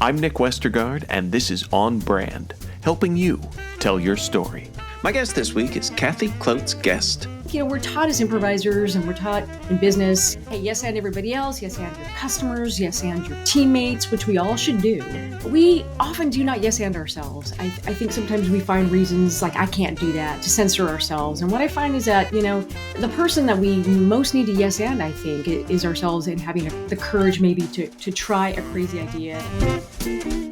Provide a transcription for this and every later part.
I'm Nick Westergaard, and this is On Brand, helping you tell your story. My guest this week is Kathy Klotz-Guest. We're taught as improvisers and we're taught in business, hey, yes and everybody else, yes and your customers, yes and your teammates, which we all should do. But we often do not yes and ourselves. I think sometimes we find reasons like, I can't do that, to censor ourselves. And what I find is that, the person that we most need to yes and, I think, is ourselves, and having the courage maybe to try a crazy idea.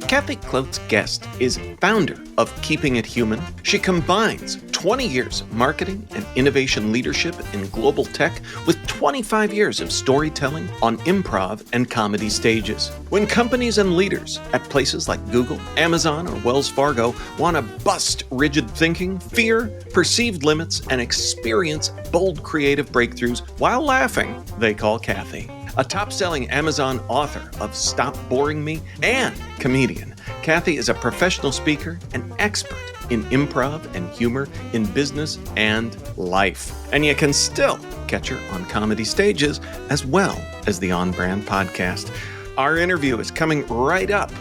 Kathy Klotz-Guest is founder of Keeping It Human. She combines 20 years of marketing and innovation leadership in global tech with 25 years of storytelling on improv and comedy stages. When companies and leaders at places like Google, Amazon, or Wells Fargo want to bust rigid thinking, fear, perceived limits, and experience bold creative breakthroughs while laughing, they call Kathy. A top-selling Amazon author of Stop Boring Me and comedian, Kathy is a professional speaker and expert in improv and humor in business and life. And you can still catch her on comedy stages as well as the On Brand podcast. Our interview is coming right up,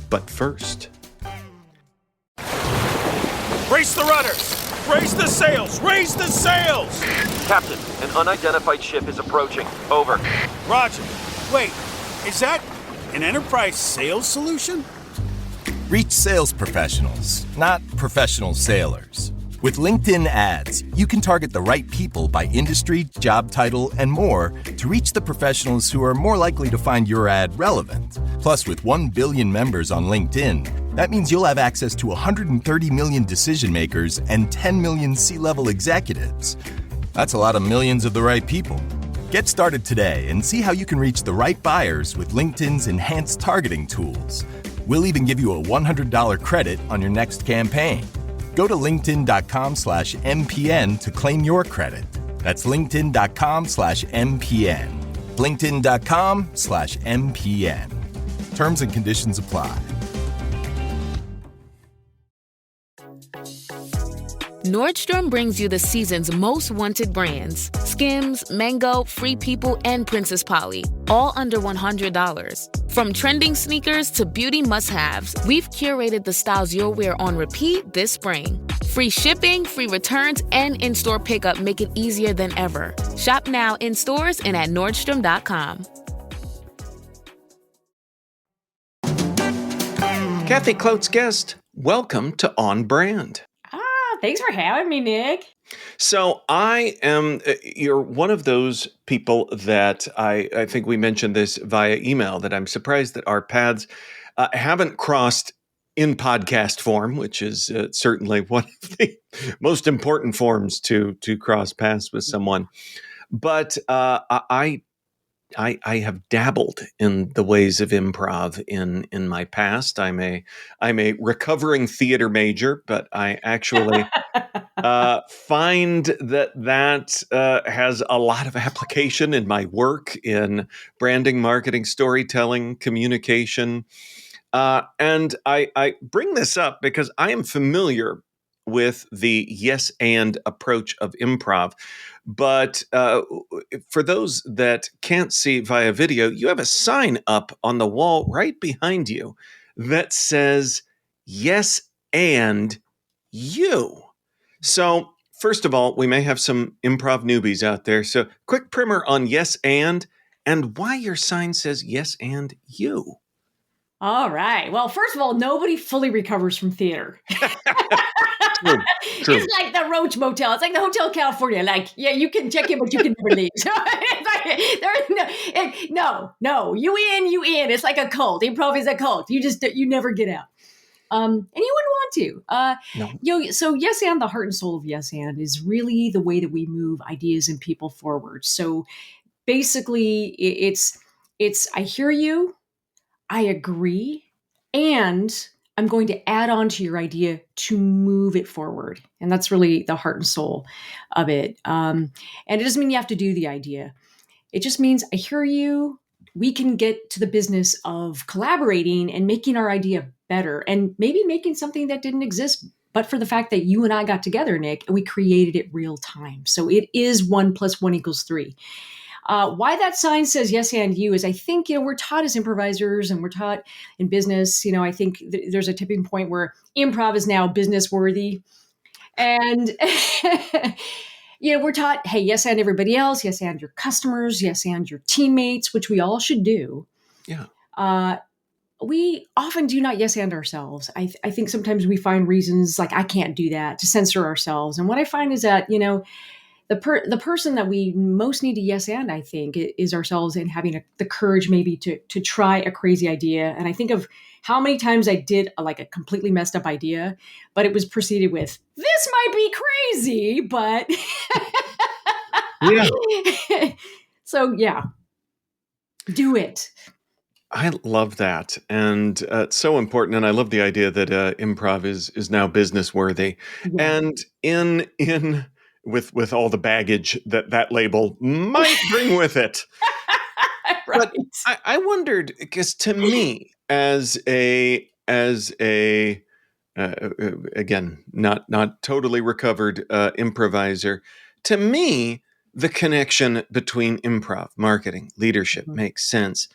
but first... Brace the rudders! Raise the sails! Raise the sails! Captain, an unidentified ship is approaching. Over. Roger. Wait, is that an enterprise sales solution? Reach sales professionals, not professional sailors. With LinkedIn ads, you can target the right people by industry, job title, and more to reach the professionals who are more likely to find your ad relevant. Plus, with 1 billion members on LinkedIn, that means you'll have access to 130 million decision makers and 10 million C-level executives. That's a lot of millions of the right people. Get started today and see how you can reach the right buyers with LinkedIn's enhanced targeting tools. We'll even give you a $100 credit on your next campaign. Go to linkedin.com/MPN to claim your credit. That's linkedin.com/MPN. linkedin.com/MPN. Terms and conditions apply. Nordstrom brings you the season's most wanted brands. Skims, Mango, Free People, and Princess Polly. All under $100. From trending sneakers to beauty must-haves, we've curated the styles you'll wear on repeat this spring. Free shipping, free returns, and in-store pickup make it easier than ever. Shop now in stores and at Nordstrom.com. Kathy Klotz-Guest, welcome to On Brand. Thanks for having me, Nick. So you're one of those people that I think we mentioned this via email, that I'm surprised that our paths haven't crossed in podcast form, which is certainly one of the most important forms to cross paths with someone. But I have dabbled in the ways of improv in my past. I'm a recovering theater major, but I actually find that has a lot of application in my work in branding, marketing, storytelling, communication. And I bring this up because I am familiar with the yes and approach of improv. But for those that can't see via video, you have a sign up on the wall right behind you that says, yes and you. So first of all, we may have some improv newbies out there. So quick primer on yes and why your sign says yes and you. All right. Well, first of all, nobody fully recovers from theater. True. It's like the Roach Motel. It's like the Hotel California. Like, yeah, you can check in, but you can never leave. So no, you in. It's like a cult. Improv is a cult. You never get out. And you wouldn't want to. No. So yes and, the heart and soul of yes and is really the way that we move ideas and people forward. So basically, it's I hear you, I agree, and I'm going to add on to your idea to move it forward. And that's really the heart and soul of it. And it doesn't mean you have to do the idea. It just means I hear you. We can get to the business of collaborating and making our idea better, and maybe making something that didn't exist, but for the fact that you and I got together, Nick, and we created it real time. So it is 1 + 1 = 3. Why that sign says yes and you is, I think, we're taught as improvisers and we're taught in business. I think there's a tipping point where improv is now business worthy. And, we're taught, hey, yes and everybody else, yes and your customers, yes and your teammates, which we all should do. Yeah. We often do not yes and ourselves. I think sometimes we find reasons like I can't do that to censor ourselves. And what I find is that, the person that we most need to yes and, I think, is ourselves, and having the courage maybe to try a crazy idea. And I think of how many times I did a completely messed up idea, but it was preceded with, this might be crazy, but Yeah. So yeah, do it. I love that, and it's so important. And I love the idea that improv is now business worthy, Yeah. and in with all the baggage that label might bring with it. Right. But I wondered, because to me, as a again, not totally recovered improviser, to me, the connection between improv, marketing, leadership Mhm. makes sense.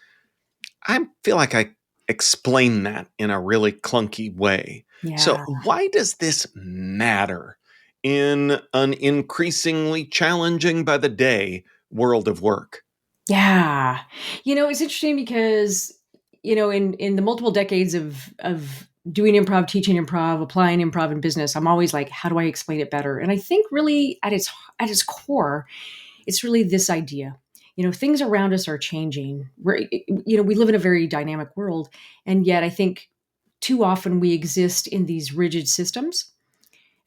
I feel like I explain that in a really clunky way. So, Yeah. why does this matter in an increasingly challenging by the day world of work? Yeah. It's interesting because, in the multiple decades of doing improv, teaching improv, applying improv in business, I'm always like, how do I explain it better? And I think really at its core, it's really this idea. Things around us are changing. We live in a very dynamic world, and yet I think too often we exist in these rigid systems.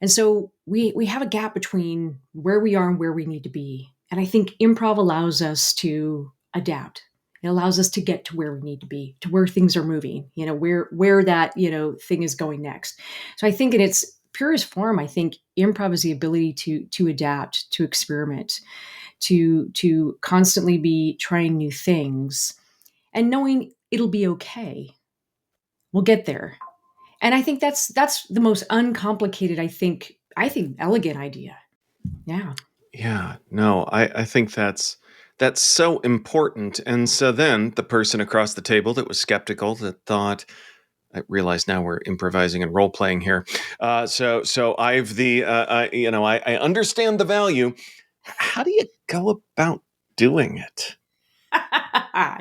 And so we have a gap between where we are and where we need to be. And I think improv allows us to adapt. It allows us to get to where we need to be, to where things are moving, where that, thing is going next. So I think in its purest form, I think improv is the ability to adapt, to experiment, to constantly be trying new things and knowing it'll be okay. We'll get there. And I think that's the most uncomplicated, I think elegant idea. Yeah. Yeah, no, I think that's so important. And so then the person across the table that was skeptical, that thought, I realize now we're improvising and role playing here. So I've I understand the value. How do you go about doing it?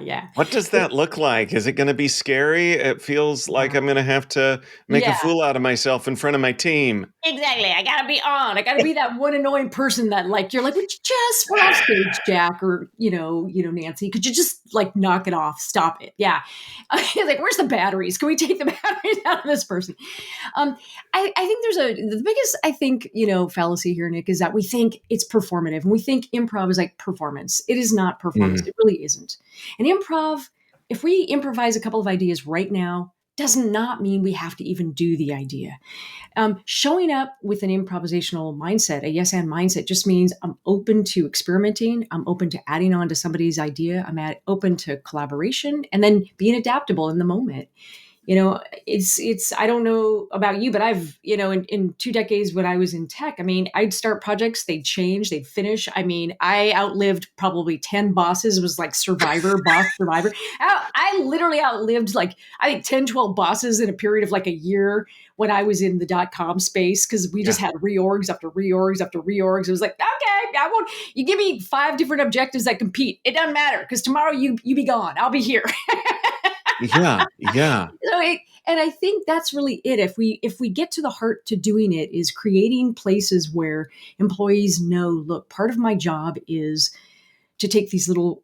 Yeah. What does that look like? Is it going to be scary? It feels like Yeah. I'm going to have to make a Yeah. fool out of myself in front of my team. Exactly. I gotta be on. I gotta be that one annoying person that you're like, would you just we're off stage, Jack, or Nancy. Could you just knock it off? Stop it. Yeah. Like, where's the batteries? Can we take the batteries out of this person? I think the biggest, I think, fallacy here, Nick, is that we think it's performative and we think improv is like performance. It is not performance. Mhm. It really isn't. And improv, if we improvise a couple of ideas right now, does not mean we have to even do the idea. Showing up with an improvisational mindset, a yes and mindset, just means I'm open to experimenting. I'm open to adding on to somebody's idea. Open to collaboration and then being adaptable in the moment. It's I don't know about you, but I've, in 2 decades when I was in tech, I mean, I'd start projects, they'd change, they'd finish. I mean, I outlived probably 10 bosses. It was like Survivor, boss Survivor. I literally outlived I think 10, 12 bosses in a period of a year when I was in the .com space, because we just Yeah. had reorgs after reorgs after reorgs. It was like, okay, I won't, you give me 5 different objectives that compete. It doesn't matter, because tomorrow you be gone. I'll be here. Yeah. Yeah. And I think that's really it. If we get to the heart to doing it, is creating places where employees know, look, part of my job is to take these little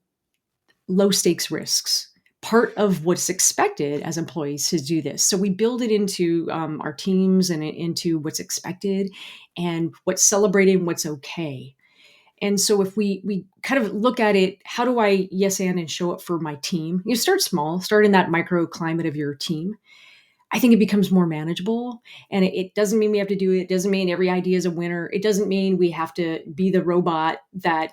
low stakes risks. Part of what's expected as employees to do this. So we build it into our teams and into what's expected and what's celebrated and what's okay. And so if we kind of look at it, how do I yes and show up for my team? You start small, start in that microclimate of your team. I think it becomes more manageable, and it doesn't mean we have to do it. It doesn't mean every idea is a winner. It doesn't mean we have to be the robot that,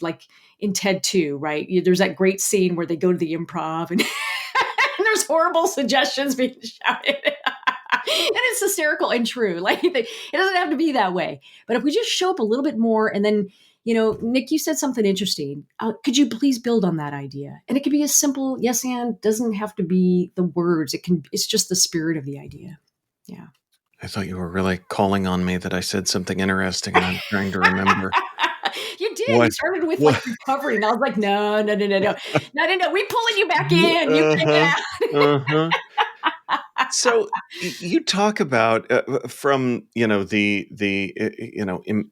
like in TED 2, right? There's that great scene where they go to the improv and, and there's horrible suggestions being shouted. And it's hysterical and true. It doesn't have to be that way. But if we just show up a little bit more and then, Nick, you said something interesting. Could you please build on that idea? And it could be as simple, yes, and doesn't have to be the words. It's just the spirit of the idea. Yeah. I thought you were really calling on me that I said something interesting, and I'm trying to remember. You did. You What? started with What? recovery, and I was like, no. We pulling you back in. You can't get out. Uh-huh. So you talk about from the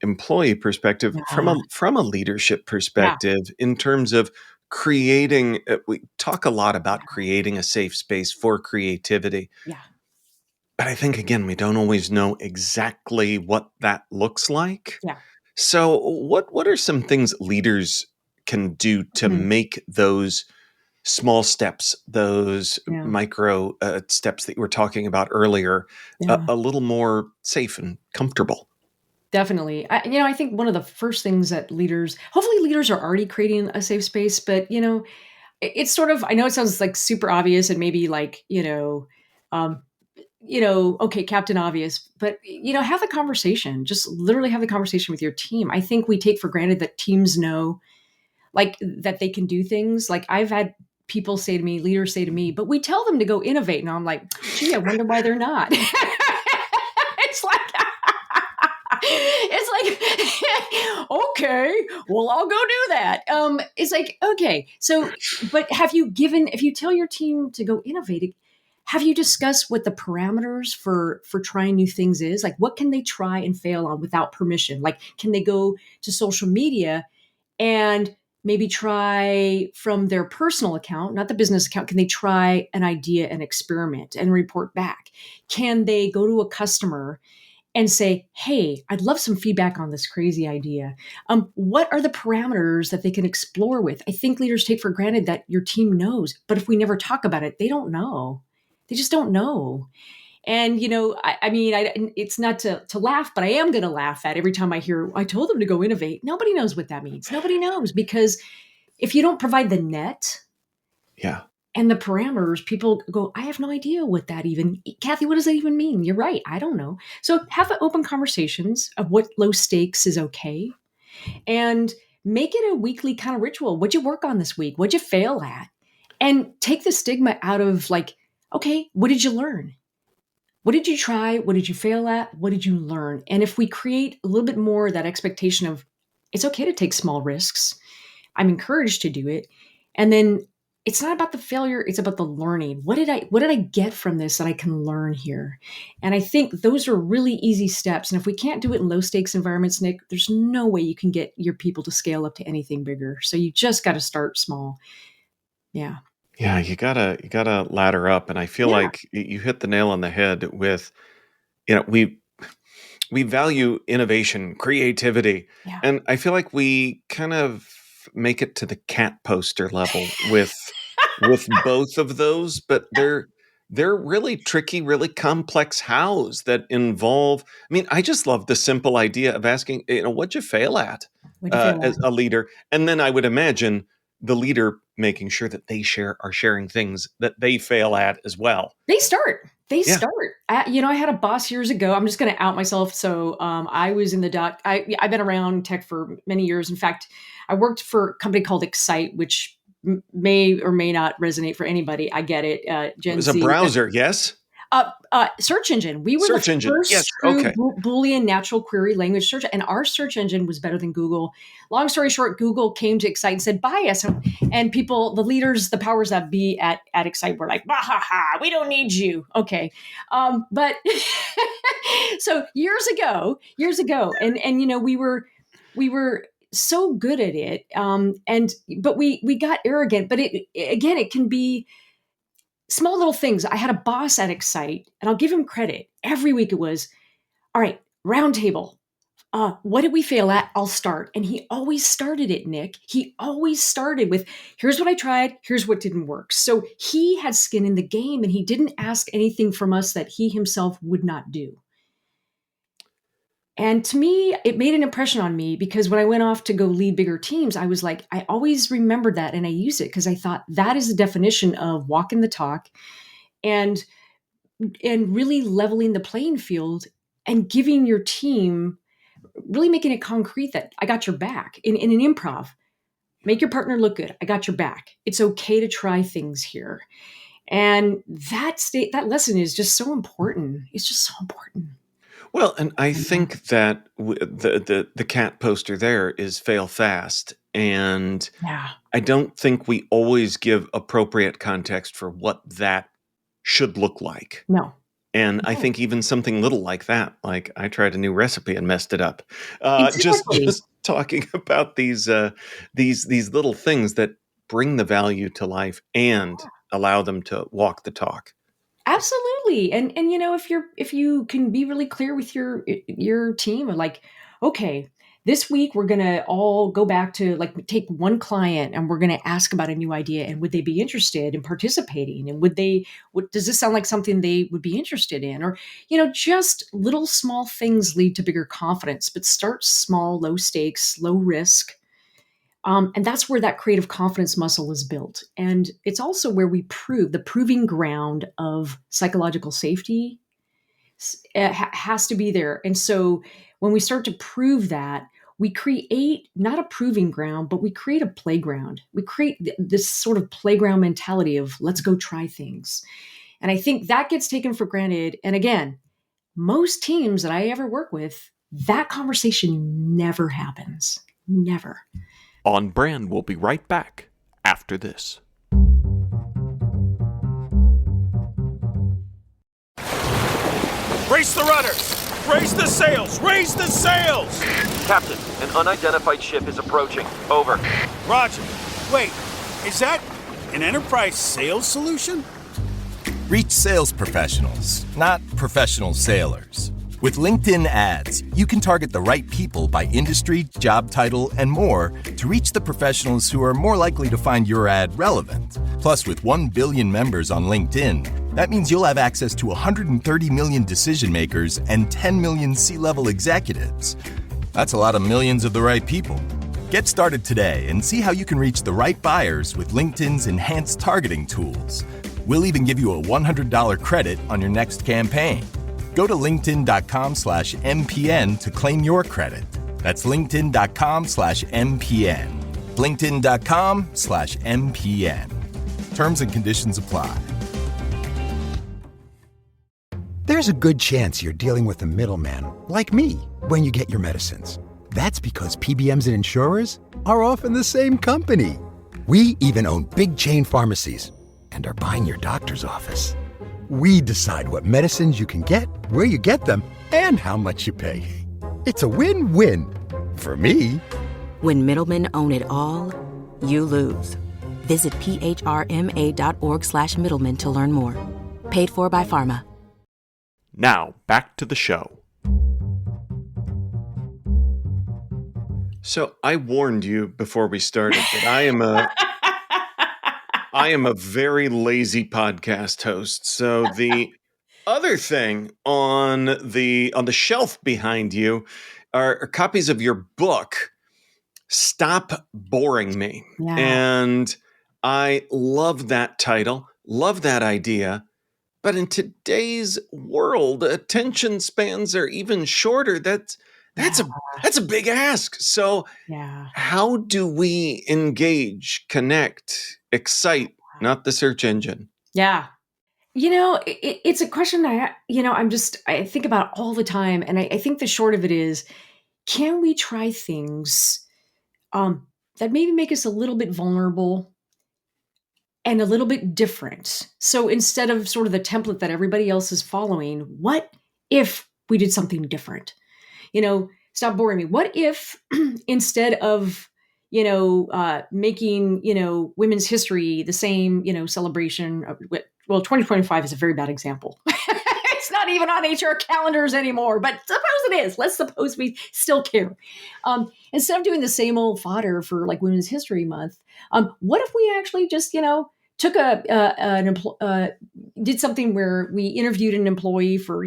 employee perspective, Yeah. from a leadership perspective, in terms of creating. We talk a lot about creating a safe space for creativity, Yeah. but I think again we don't always know exactly what that looks like. Yeah. So what are some things leaders can do to Mhm. make those small steps, those Yeah. micro steps that you were talking about earlier, Yeah. a little more safe and comfortable? Definitely. I think one of the first things that hopefully leaders are already creating a safe space, but it's sort of, I know it sounds like super obvious and maybe like, um, okay, Captain Obvious, but have the conversation. Just literally have the conversation with your team. I think we take for granted that teams know, like, that they can do things. Like, I've had leaders say to me, but we tell them to go innovate, and I'm like, gee, I wonder why they're not. It's like, okay, well, I'll go do that. It's like, okay, so, but if you tell your team to go innovate, have you discussed what the parameters for trying new things is? Like, what can they try and fail on without permission? Like, can they go to social media and maybe try from their personal account, not the business account? Can they try an idea and experiment and report back? Can they go to a customer and say, hey, I'd love some feedback on this crazy idea? What are the parameters that they can explore with? I think leaders take for granted that your team knows, but if we never talk about it, they don't know. They just don't know. And, it's not to laugh, but I am going to laugh at every time I told them to go innovate. Nobody knows what that means. Nobody knows, because if you don't provide the net Yeah. and the parameters, people go, I have no idea what that Kathy, what does that even mean? You're right. I don't know. So have open conversations of what low stakes is okay, and make it a weekly kind of ritual. What'd you work on this week? What'd you fail at? And take the stigma out of, like, okay, what did you learn? What did you try? What did you fail at? What did you learn? And if we create a little bit more of that expectation of it's okay to take small risks, I'm encouraged to do it. And then it's not about the failure, it's about the learning. What did I get from this that I can learn here? And I think those are really easy steps. And if we can't do it in low stakes environments, Nick, there's no way you can get your people to scale up to anything bigger. So you just got to start small. Yeah. Yeah, you gotta ladder up, and I feel Yeah. like you hit the nail on the head with, we value innovation, creativity, Yeah. and I feel like we kind of make it to the cat poster level with both of those, but they're really tricky, really complex hows that involve. I mean, I just love the simple idea of asking, what'd you fail at What'd you fail as at? a leader, and then I would imagine the leader making sure that they are sharing things that they fail at as well. They start. Yeah. I had a boss years ago. I'm just going to out myself. So I was in the I've been around tech for many years. In fact, I worked for a company called Excite, which may or may not resonate for anybody. I get it. It Gen was a Z. browser, yes? Search engine. We were Search the engine. Yes. first true Okay. Boolean natural query language search, and our search engine was better than Google. Long story short, Google came to Excite and said, buy us. And people, the leaders, the powers that be at Excite were like, bah, ha, ha, we don't need you. Okay. But so years ago, and we were so good at it. But we got arrogant, but it can be small little things. I had a boss at Excite, and I'll give him credit. Every week it was, all right, round table. What did we fail at? I'll start. And he always started it, Nick. He always started with, here's what I tried, here's what didn't work. So he had skin in the game, and he didn't ask anything from us that he himself would not do. And to me, it made an impression on me, because when I went off to go lead bigger teams, I was like, I always remembered that, and I use it because I thought that is the definition of walking the talk and really leveling the playing field and giving your team really making it concrete that I got your back in an improv. Make your partner look good. I got your back. It's okay to try things here. And that lesson is just so important. It's just so important. Well, and I think that the cat poster there is fail fast, and Yeah. I don't think we always give appropriate context for what that should look like. No. And I think even something little like that, like I tried a new recipe and messed it up. Just Exactly. just talking about these little things that bring the value to life and allow them to walk the talk. Absolutely. And if you can be really clear with your team, like, okay, this week we're gonna all go back to, like, take one client and we're gonna ask about a new idea, and would they be interested in participating, and does this sound like something they would be interested in? Or, just little small things lead to bigger confidence, but start small, low stakes, low risk. And that's where that creative confidence muscle is built. And it's also where we prove the proving ground of psychological safety has to be there. And so when we start to prove that, we create not a proving ground, but we create a playground. We create this sort of playground mentality of let's go try things. And I think that gets taken for granted. And again, most teams that I ever work with, that conversation never happens. Never. On Brand will be right back after this. Raise the rudders! Raise the sails! Raise the sails! Captain, an unidentified ship is approaching. Over. Roger. Wait, is that an enterprise sales solution? Reach sales professionals, not professional sailors. With LinkedIn ads, you can target the right people by industry, job title, and more to reach the professionals who are more likely to find your ad relevant. Plus, with 1 billion members on LinkedIn, that means you'll have access to 130 million decision makers and 10 million C-level executives. That's a lot of millions of the right people. Get started today and see how you can reach the right buyers with LinkedIn's enhanced targeting tools. We'll even give you a $100 credit on your next campaign. Go to linkedin.com/MPN to claim your credit. That's linkedin.com/MPN. linkedin.com/MPN. Terms and conditions apply. There's a good chance you're dealing with a middleman, like me, when you get your medicines. That's because PBMs and insurers are often the same company. We even own big chain pharmacies and are buying your doctor's office. We decide what medicines you can get, where you get them, and how much you pay. It's a win-win. For me. When middlemen own it all, you lose. Visit phrma.org/middlemen to learn more. Paid for by Pharma. Now, back to the show. So I warned you before we started that I am a very lazy podcast host. So the other thing on the shelf behind you are copies of your book, Stop Boring Me. Yeah. And I love that title, love that idea. But in today's world, attention spans are even shorter. That's a big ask. So Yeah. how do we engage, connect, excite, not the search engine? Yeah. It's a question I think about all the time. And I think the short of it is, can we try things that maybe make us a little bit vulnerable and a little bit different? So instead of sort of the template that everybody else is following, what if we did something different? Stop boring me. What if instead of making, Women's History the same, celebration. Well, 2025 is a very bad example. It's not even on HR calendars anymore, but suppose it is. Let's suppose we still care. Instead of doing the same old fodder for like Women's History Month, what if we actually just, took did something where we interviewed an employee for,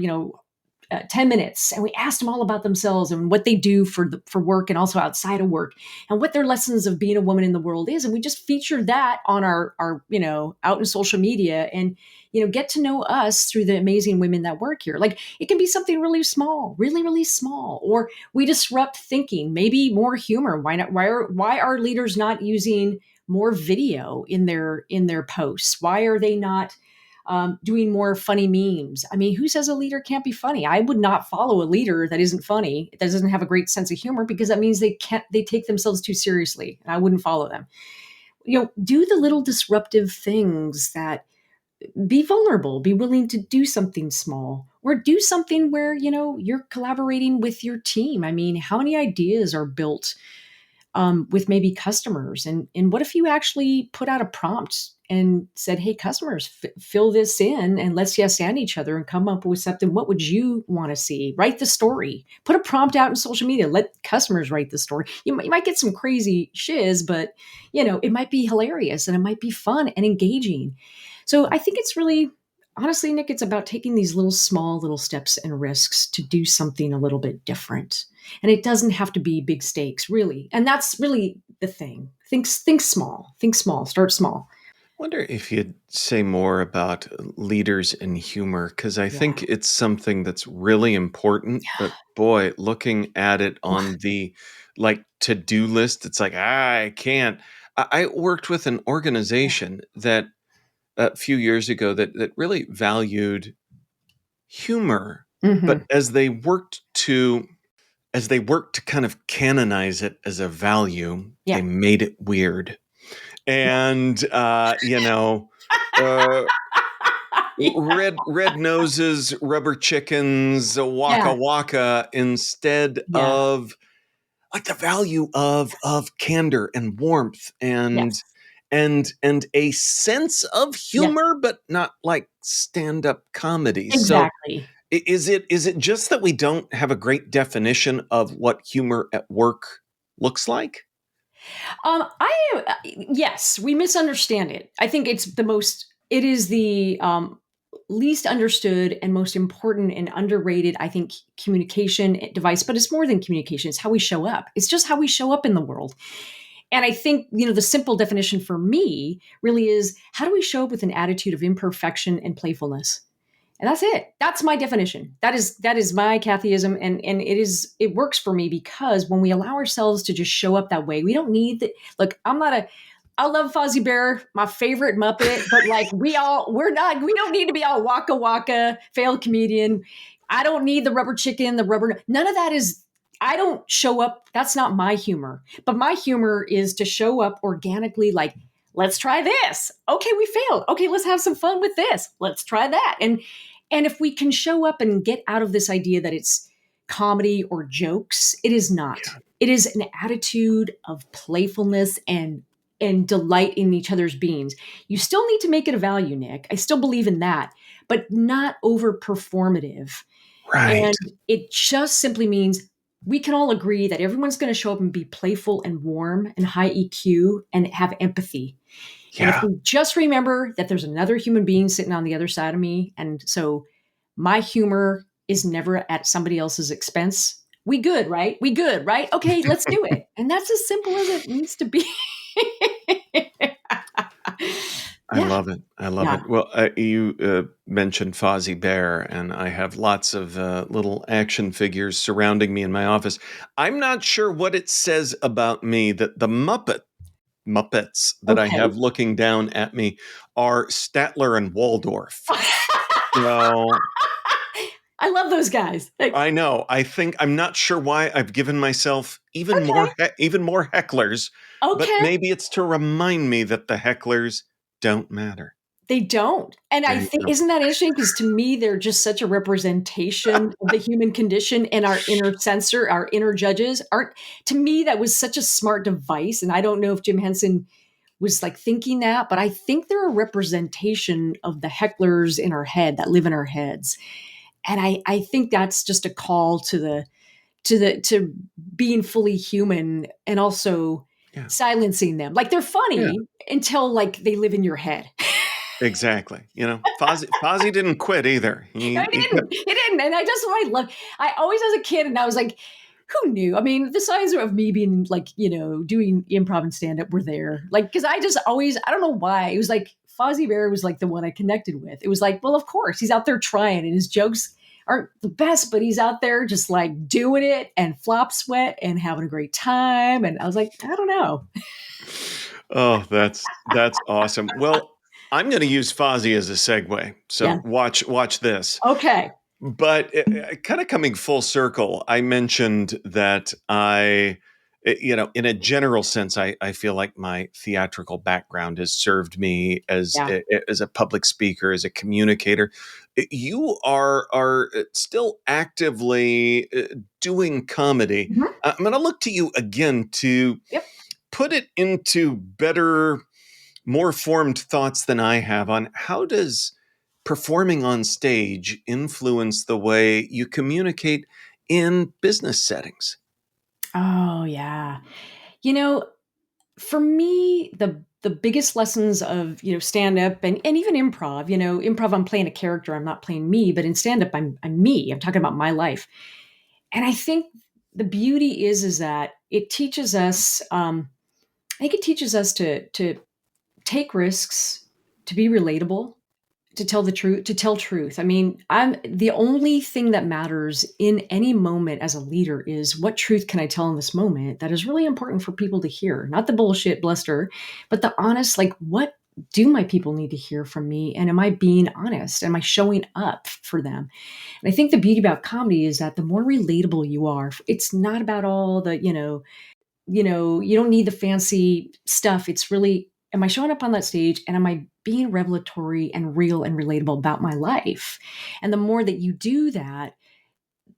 10 minutes, and we asked them all about themselves and what they do for work and also outside of work, and what their lessons of being a woman in the world is. And we just featured that on our out in social media, and get to know us through the amazing women that work here. Like, it can be something really small, really, really small, or we disrupt thinking, maybe more humor. Why not? Why are leaders not using more video in their posts? Why are they not doing more funny memes? I mean, who says a leader can't be funny? I would not follow a leader that isn't funny, that doesn't have a great sense of humor, because that means they take themselves too seriously, and I wouldn't follow them. Do the little disruptive things, that be vulnerable, be willing to do something small, or do something where, you're collaborating with your team. I mean, how many ideas are built with maybe customers? And what if you actually put out a prompt and said, hey, customers, fill this in, and let's yes and each other and come up with something. What would you want to see? Write the story. Put a prompt out in social media. Let customers write the story. You might get some crazy shiz, but it might be hilarious, and it might be fun and engaging. So I think it's really, honestly, Nick, it's about taking these small little steps and risks to do something a little bit different. And it doesn't have to be big stakes, really. And that's really the thing. Think small, start small. I wonder if you'd say more about leaders and humor, because I think it's something that's really important. But boy, looking at it on the to-do list, it's like, I can't. I worked with an organization that a few years ago that really valued humor, but as they worked to kind of canonize it as a value, they made it weird. And red noses, rubber chickens, waka waka, instead of like the value of candor and warmth and a sense of humor, but not like stand-up comedy. Exactly. So is it just that we don't have a great definition of what humor at work looks like? Yes, we misunderstand it. I think it is the least understood and most important and underrated, I think, communication device. But it's more than communication. It's how we show up. It's just how we show up in the world. And I think, the simple definition for me really is, how do we show up with an attitude of imperfection and playfulness? And that's it. That's my definition. That is my Kathyism. And it works for me, because when we allow ourselves to just show up that way, we don't need look, I love Fozzie Bear, my favorite Muppet, but we don't need to be all waka waka, failed comedian. I don't need the rubber chicken, none of that is, I don't show up. That's not my humor. But my humor is to show up organically, let's try this. Okay, we failed. Okay, let's have some fun with this. Let's try that. And if we can show up and get out of this idea that it's comedy or jokes, it is not. Yeah. It is an attitude of playfulness and delight in each other's beings. You still need to make it a value, Nick. I still believe in that, but not over performative. Right. And it just simply means we can all agree that everyone's going to show up and be playful and warm and high EQ and have empathy. Yeah. And if we just remember that there's another human being sitting on the other side of me, and so my humor is never at somebody else's expense, we good, right? Okay, let's do it. And that's as simple as it needs to be. I love it. Well, you mentioned Fozzie Bear, and I have lots of little action figures surrounding me in my office. I'm not sure what it says about me that the Muppets that I have looking down at me are Statler and Waldorf. I love those guys. I know. I'm not sure why I've given myself even more hecklers. Okay. But maybe it's to remind me that the hecklers don't matter. They don't. And I think, isn't that interesting? Because to me, they're just such a representation of the human condition, and our inner censor, our inner judges to me, that was such a smart device. And I don't know if Jim Henson was thinking that, but I think they're a representation of the hecklers in our head that live in our heads. And I think that's just a call to being fully human, and also silencing them. They're funny until they live in your head. Exactly. Fozzie didn't quit either. He didn't. And I always as a kid, and I was like, who knew? I mean, the signs of me being like, doing improv and stand up were there. Like, cause I don't know why. It was like Fozzie Bear was like the one I connected with. It was like, well, of course he's out there trying and his jokes aren't the best, but he's out there just like doing it and flop sweat and having a great time. And I was like, I don't know. Oh, that's awesome. Well, I'm going to use Fozzie as a segue. So watch this. Okay. But kind of coming full circle, I mentioned that in a general sense, I feel like my theatrical background has served me as a public speaker, as a communicator. You are still actively doing comedy. Mm-hmm. I'm going to look to you again to put it into better, more formed thoughts than I have on how does performing on stage influence the way you communicate in business settings? Oh, yeah. For me, the biggest lessons of, stand up and even improv, improv, I'm playing a character. I'm not playing me, but in stand up, I'm me. I'm talking about my life. And I think the beauty is that it teaches us, I think it teaches us to take risks, to be relatable, to tell truth. I mean, I'm the only thing that matters in any moment as a leader is what truth can I tell in this moment that is really important for people to hear, not the bullshit bluster, but the honest, like, what do my people need to hear from me? And am I being honest? Am I showing up for them? And I think the beauty about comedy is that the more relatable you are, it's not about all the, you don't need the fancy stuff. It's really, am I showing up on that stage and am I being revelatory and real and relatable about my life? And the more that you do that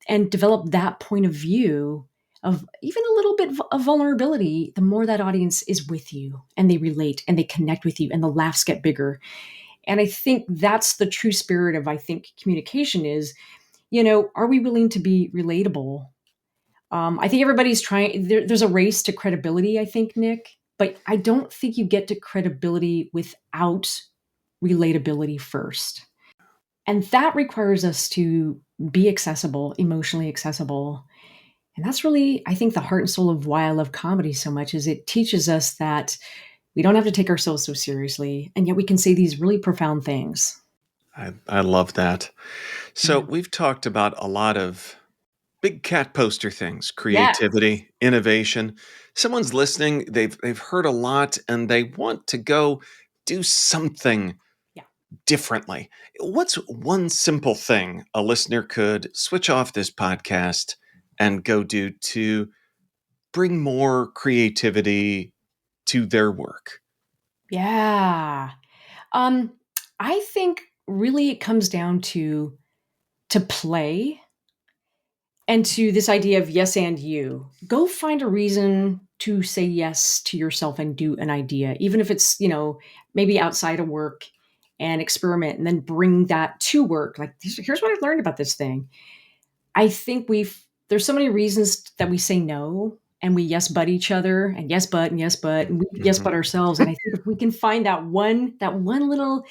and develop that point of view of even a little bit of vulnerability, the more that audience is with you and they relate and they connect with you and the laughs get bigger. And I think that's the true spirit of, I think, communication is, are we willing to be relatable? I think everybody's trying, there's a race to credibility, I think, Nick, but I don't think you get to credibility without relatability first. And that requires us to be accessible, emotionally accessible. And that's really, I think, the heart and soul of why I love comedy so much is it teaches us that we don't have to take ourselves so seriously, and yet we can say these really profound things. I love that. So we've talked about a lot of big cat poster things, creativity, innovation. Someone's listening, they've heard a lot and they want to go do something differently. What's one simple thing a listener could switch off this podcast and go do to bring more creativity to their work? Yeah. I think really it comes down to play and to this idea of yes and you. Go find a reason to say yes to yourself and do an idea, even if it's, maybe outside of work, and experiment and then bring that to work. Like, here's what I've learned about this thing. I think there's so many reasons that we say no and we yes but each other and yes but and we yes but ourselves. And I think if we can find that one little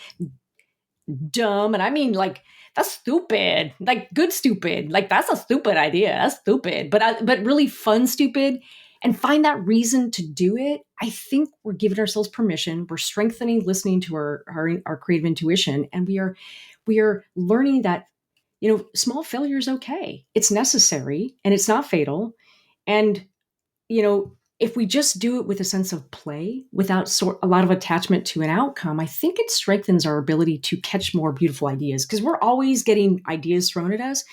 dumb, and I mean like that's stupid, like good stupid, like that's a stupid idea, that's stupid, but really fun stupid, and find that reason to do it, I think we're giving ourselves permission. We're strengthening listening to our creative intuition, and we are learning that small failure is okay. It's necessary and it's not fatal. And if we just do it with a sense of play, without a lot of attachment to an outcome, I think it strengthens our ability to catch more beautiful ideas, because we're always getting ideas thrown at us.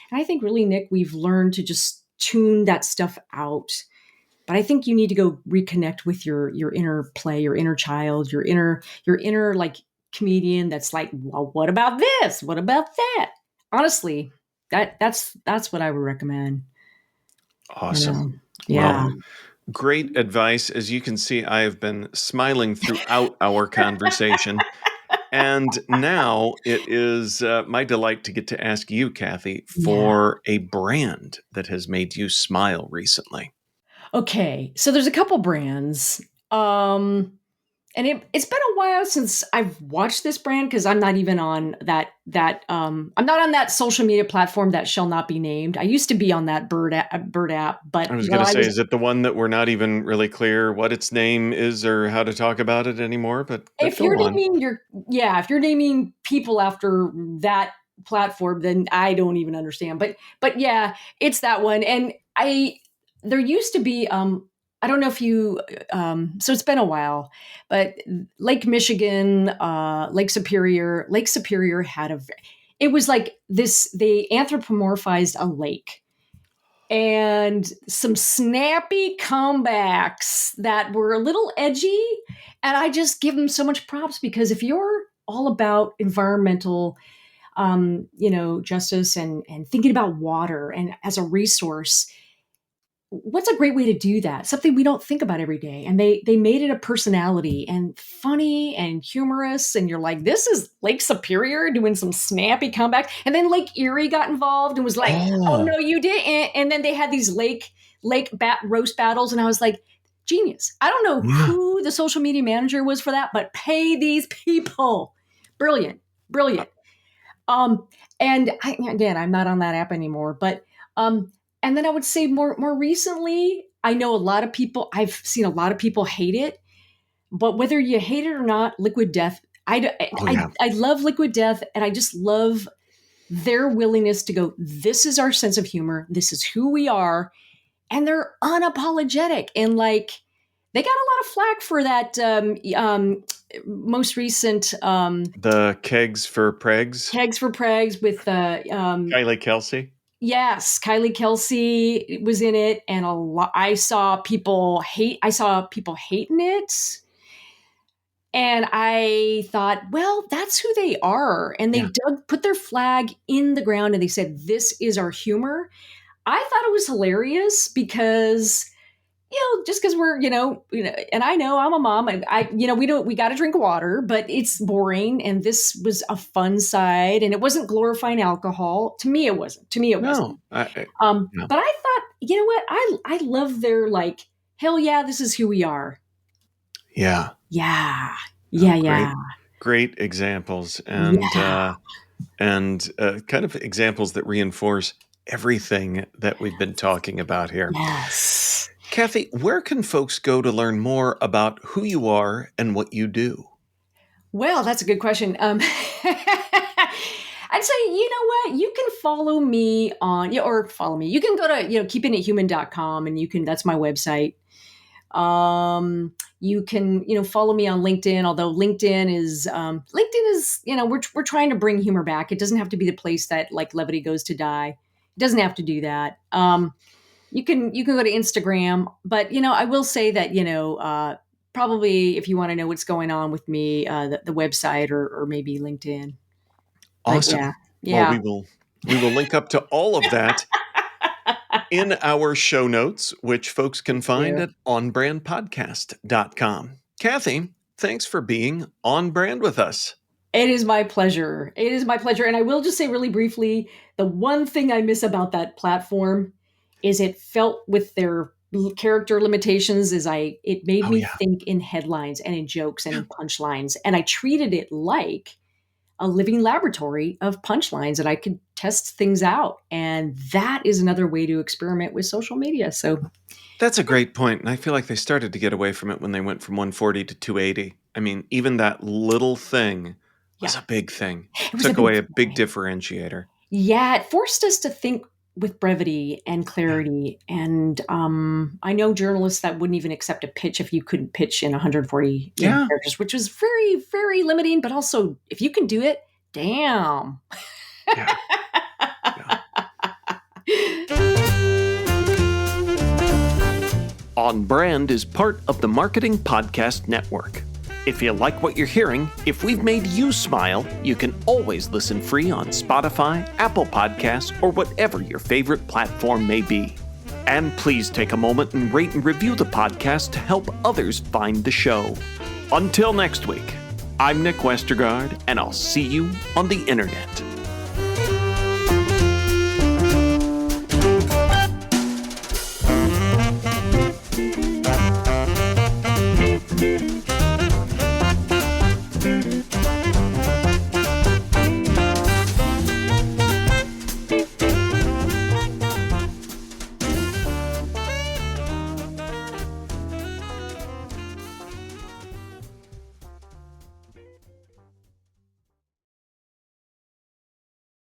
And I think really, Nick, we've learned to just tune that stuff out. But I think you need to go reconnect with your inner play, your inner child, your inner like comedian that's like, well, what about this? What about that? Honestly, that's what I would recommend. Awesome. Yeah. Well, great advice. As you can see, I have been smiling throughout our conversation. And now it is my delight to get to ask you, Kathy, for a brand that has made you smile recently. Okay, so there's a couple brands. and it's been a while since I've watched this brand because I'm not even on I'm not on that social media platform that shall not be named. I used to be on that Bird app, but I was going to say, is it the one that we're not even really clear what its name is or how to talk about it anymore? But if go you're on. if you're naming people after that platform, then I don't even understand. But yeah, it's that one. And there used to be I don't know if you so it's been a while, but Lake Michigan, Lake Superior had it was like this, they anthropomorphized a lake and some snappy comebacks that were a little edgy. And I just give them so much props because if you're all about environmental, justice and thinking about water and as a resource, what's a great way to do that? Something we don't think about every day. And they made it a personality and funny and humorous. And you're like, this is Lake Superior doing some snappy comeback. And then Lake Erie got involved and was like, oh no, you didn't. And then they had these lake roast battles. And I was like, genius. I don't know who the social media manager was for that, but pay these people. Brilliant. And I'm not on that app anymore, but and then I would say more recently, I've seen a lot of people hate it, but whether you hate it or not, Liquid Death, I love Liquid Death, and I just love their willingness to go, this is our sense of humor, this is who we are, and they're unapologetic. And like, they got a lot of flack for that most recent the Kegs for Pregs with Kylie Kelsey. Yes, Kylie Kelsey was in it, and I saw people hating it, and I thought, well, that's who they are, and they put their flag in the ground, and they said, "This is our humor." I thought it was hilarious because, just because we're, and I know I'm a mom, we got to drink water, but it's boring. And this was a fun side, and it wasn't glorifying alcohol. To me, it wasn't. No. But I thought, you know what? I love their like, hell yeah, this is who we are. Yeah. Great examples and kind of examples that reinforce everything that we've been talking about here. Yes. Kathy, where can folks go to learn more about who you are and what you do? Well, that's a good question. I'd say, you know what? You can follow me follow me. You can go to, keepingithuman.com and that's my website. You can, follow me on LinkedIn, although LinkedIn is, we're trying to bring humor back. It doesn't have to be the place that like levity goes to die. It doesn't have to do that. You can go to Instagram, but I will say that probably if you want to know what's going on with me, the website or maybe LinkedIn. Awesome. Yeah. Well, we will link up to all of that in our show notes, which folks can find at onbrandpodcast.com. Kathy, thanks for being on brand with us. It is my pleasure. And I will just say really briefly, the one thing I miss about that platform is it felt with their character limitations it made me think in headlines and in jokes and in punchlines. And I treated it like a living laboratory of punchlines, and I could test things out. And that is another way to experiment with social media. So that's a great point. And I feel like they started to get away from it when they went from 140 to 280. I mean, even that little thing was a big thing. It took away a big differentiator. Yeah, it forced us to think with brevity and clarity. And I know journalists that wouldn't even accept a pitch if you couldn't pitch in 140 characters, which was very, very limiting. But also, if you can do it, damn. Yeah. On Brand is part of the Marketing Podcast Network. If you like what you're hearing, if we've made you smile, you can always listen free on Spotify, Apple Podcasts, or whatever your favorite platform may be. And please take a moment and rate and review the podcast to help others find the show. Until next week, I'm Nick Westergaard, and I'll see you on the internet.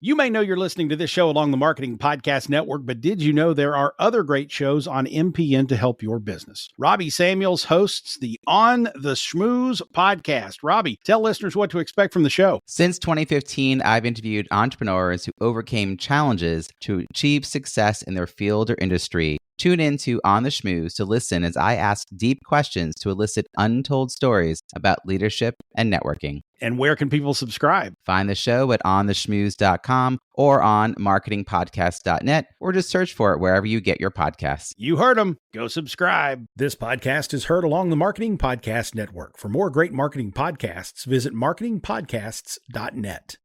You may know you're listening to this show along the Marketing Podcast Network, but did you know there are other great shows on MPN to help your business? Robbie Samuels hosts the On the Schmooze podcast. Robbie, tell listeners what to expect from the show. Since 2015, I've interviewed entrepreneurs who overcame challenges to achieve success in their field or industry. Tune in to On the Schmooze to listen as I ask deep questions to elicit untold stories about leadership and networking. And where can people subscribe? Find the show at ontheschmooze.com or on marketingpodcast.net, or just search for it wherever you get your podcasts. You heard them. Go subscribe. This podcast is heard along the Marketing Podcast Network. For more great marketing podcasts, visit marketingpodcasts.net.